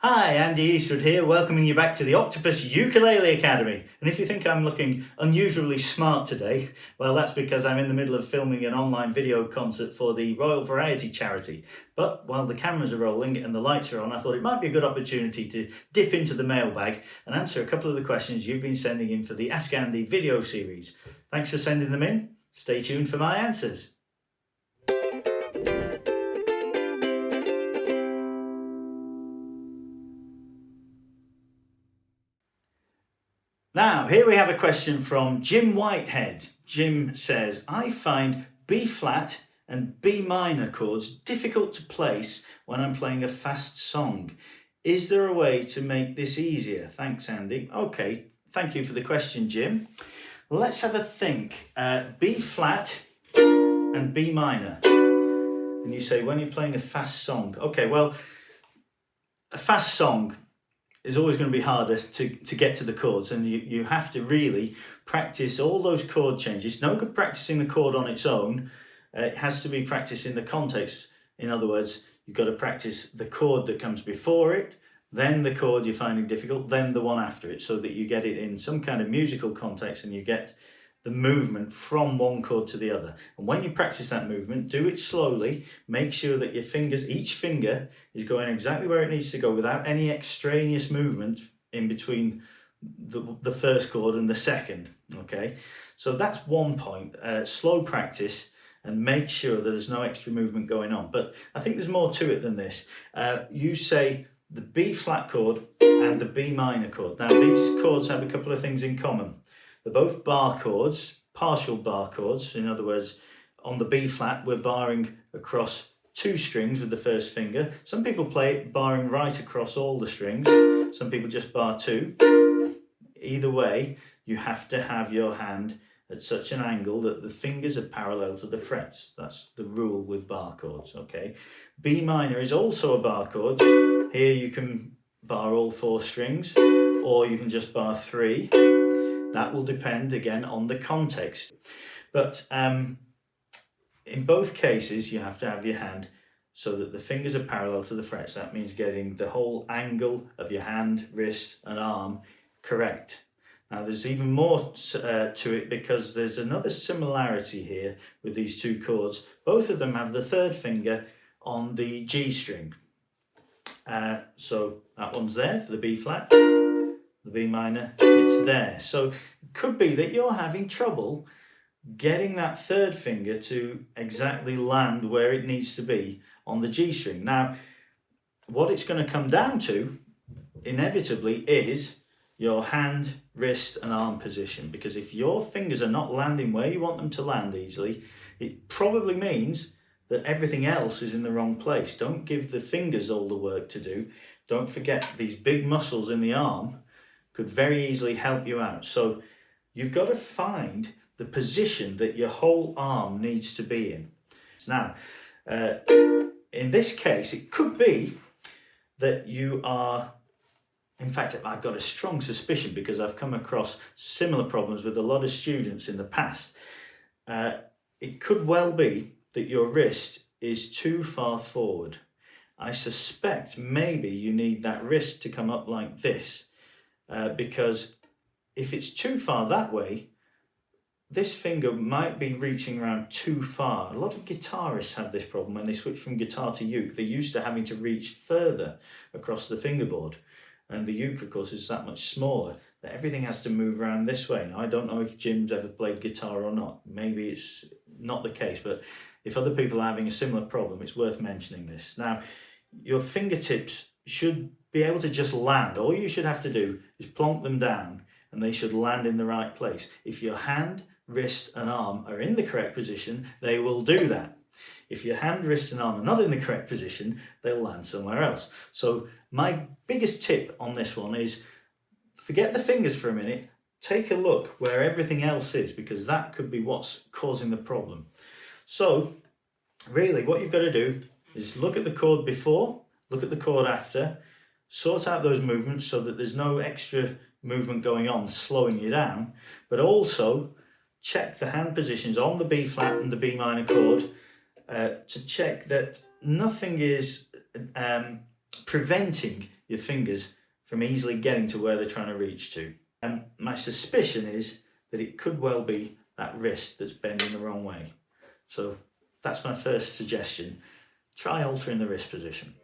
Hi, Andy Eastwood here, welcoming you back to the Octopus Ukulele Academy. And if you think I'm looking unusually smart today, well, that's because I'm in the middle of filming an online video concert for the Royal Variety charity. But while the cameras are rolling and the lights are on, I thought it might be a good opportunity to dip into the mailbag and answer a couple of the questions you've been sending in for the Askandy video series. Thanks for sending them in. Stay tuned for my answers. Now, here we have a question from Jim Whitehead. Jim says, I find B flat and B minor chords difficult to place when I'm playing a fast song. Is there a way to make this easier? Thanks, Andy. Okay, thank you for the question, Jim. Let's have a think. B flat and B minor. And you say, when you're playing a fast song. Okay, well, a fast song is always going to be harder to get to the chords, and you have to really practice all those chord changes. It's no good practicing the chord on its own. It has to be practiced in the context. In other words, you've got to practice the chord that comes before it, then the chord you're finding difficult, then the one after it, so that you get it in some kind of musical context and you get the movement from one chord to the other. And when you practice that movement, do it slowly. Make sure that your fingers, each finger is going exactly where it needs to go without any extraneous movement in between the first chord and the second. Okay, so that's one point. Slow practice and make sure that there's no extra movement going on. But I think there's more to it than this. You say the B flat chord and the B minor chord. Now these chords have a couple of things in common. They're both bar chords, partial bar chords. In other words, on the B flat, we're barring across two strings with the first finger. Some people play it barring right across all the strings. Some people just bar two. Either way, you have to have your hand at such an angle that the fingers are parallel to the frets. That's the rule with bar chords, okay? B minor is also a bar chord. Here you can bar all four strings, or you can just bar three. That will depend again on the context. But in both cases, you have to have your hand so that the fingers are parallel to the frets. That means getting the whole angle of your hand, wrist and arm correct. Now there's even more to it, because there's another similarity here with these two chords. Both of them have the third finger on the G string. So that one's there for the B flat. The B minor, it's there. So it could be that you're having trouble getting that third finger to exactly land where it needs to be on the G string. Now, what it's going to come down to, inevitably, is your hand, wrist and arm position. Because if your fingers are not landing where you want them to land easily, it probably means that everything else is in the wrong place. Don't give the fingers all the work to do. Don't forget these big muscles in the arm could very easily help you out. So you've got to find the position that your whole arm needs to be in. Now, in this case, it could be that you are, in fact, I've got a strong suspicion because I've come across similar problems with a lot of students in the past. It could well be that your wrist is too far forward. I suspect maybe you need that wrist to come up like this. Because if it's too far that way, this finger might be reaching around too far. A lot of guitarists have this problem when they switch from guitar to uke. They're used to having to reach further across the fingerboard. And the uke, of course, is that much smaller, that everything has to move around this way. Now, I don't know if Jim's ever played guitar or not. Maybe it's not the case, but if other people are having a similar problem, it's worth mentioning this. Now, your fingertips should be able to just land. All you should have to do is plonk them down and they should land in the right place. If your hand, wrist and arm are in the correct position, they will do that. If your hand, wrist and arm are not in the correct position, they'll land somewhere else. So my biggest tip on this one is forget the fingers for a minute, take a look where everything else is, because that could be what's causing the problem. So really what you've got to do is look at the chord before, look at the chord after, sort out those movements so that there's no extra movement going on slowing you down, but also check the hand positions on the B flat and the B minor chord to check that nothing is preventing your fingers from easily getting to where they're trying to reach to. And my suspicion is that it could well be that wrist that's bending the wrong way. So that's my first suggestion. Try altering the wrist position.